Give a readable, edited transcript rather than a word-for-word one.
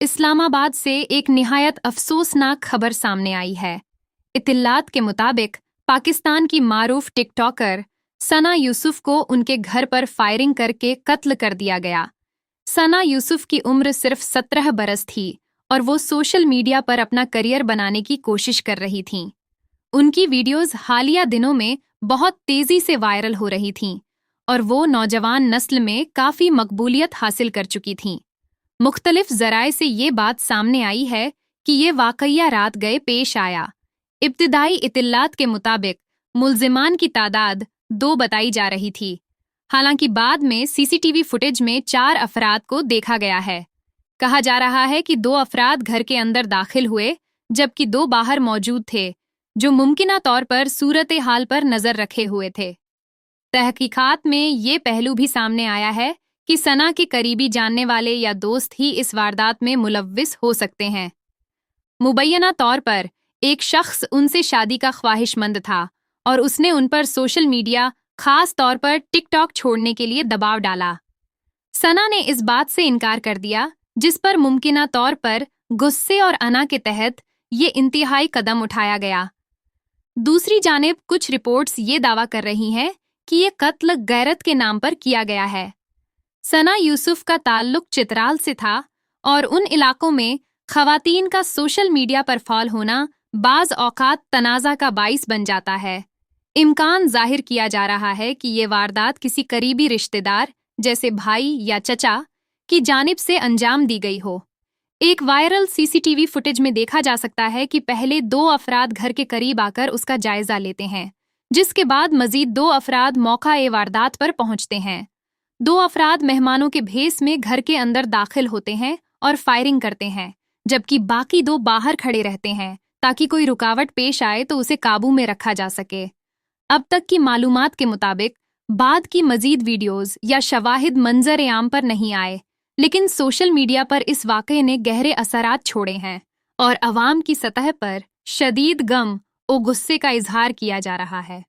اسلام آباد سے ایک نہایت افسوسناک خبر سامنے آئی ہے۔ اطلاعات کے مطابق پاکستان کی معروف ٹک ٹاکر ثنا یوسف کو ان کے گھر پر فائرنگ کر کے قتل کر دیا گیا۔ ثنا یوسف کی عمر صرف 17 برس تھی اور وہ سوشل میڈیا پر اپنا کریئر بنانے کی کوشش کر رہی تھیں۔ ان کی ویڈیوز حالیہ دنوں میں بہت تیزی سے وائرل ہو رہی تھیں اور وہ نوجوان نسل میں کافی مقبولیت حاصل کر چکی تھیں۔ مختلف ذرائع سے یہ بات سامنے آئی ہے کہ یہ واقعہ رات گئے پیش آیا۔ ابتدائی اطلاعات کے مطابق ملزمان کی تعداد 2 بتائی جا رہی تھی، حالانکہ بعد میں سی سی ٹی وی فوٹیج میں 4 افراد کو دیکھا گیا ہے۔ کہا جا رہا ہے کہ 2 افراد گھر کے اندر داخل ہوئے جبکہ 2 باہر موجود تھے، جو ممکنہ طور پر صورتحال پر نظر رکھے ہوئے تھے۔ تحقیقات میں یہ پہلو بھی سامنے آیا ہے کہ ثنا کے قریبی جاننے والے یا دوست ہی اس واردات میں ملوث ہو سکتے ہیں۔ مبینہ طور پر ایک شخص ان سے شادی کا خواہش مند تھا اور اس نے ان پر سوشل میڈیا، خاص طور پر ٹک ٹاک چھوڑنے کے لیے دباؤ ڈالا۔ ثنا نے اس بات سے انکار کر دیا، جس پر ممکنہ طور پر غصے اور انا کے تحت یہ انتہائی قدم اٹھایا گیا۔ دوسری جانب کچھ رپورٹس یہ دعویٰ کر رہی ہیں کہ یہ قتل غیرت کے نام پر کیا گیا ہے۔ ثنا یوسف کا تعلق چترال سے تھا اور ان علاقوں میں خواتین کا سوشل میڈیا پر فعال ہونا بعض اوقات تنازع کا باعث بن جاتا ہے۔ امکان ظاہر کیا جا رہا ہے کہ یہ واردات کسی قریبی رشتہ دار جیسے بھائی یا چچا کی جانب سے انجام دی گئی ہو۔ ایک وائرل سی سی ٹی وی فوٹیج میں دیکھا جا سکتا ہے کہ پہلے 2 افراد گھر کے قریب آ کر اس کا جائزہ لیتے ہیں، جس کے بعد مزید 2 افراد موقع واردات پر پہنچتے ہیں۔ 2 افراد مہمانوں کے بھیس میں گھر کے اندر داخل ہوتے ہیں اور فائرنگ کرتے ہیں، جبکہ باقی 2 باہر کھڑے رہتے ہیں تاکہ کوئی رکاوٹ پیش آئے تو اسے قابو میں رکھا جا سکے۔ اب تک کی معلومات کے مطابق بعد کی مزید ویڈیوز یا شواہد منظر عام پر نہیں آئے، لیکن سوشل میڈیا پر اس واقعے نے گہرے اثرات چھوڑے ہیں اور عوام کی سطح پر شدید غم و غصے کا اظہار کیا جا رہا ہے۔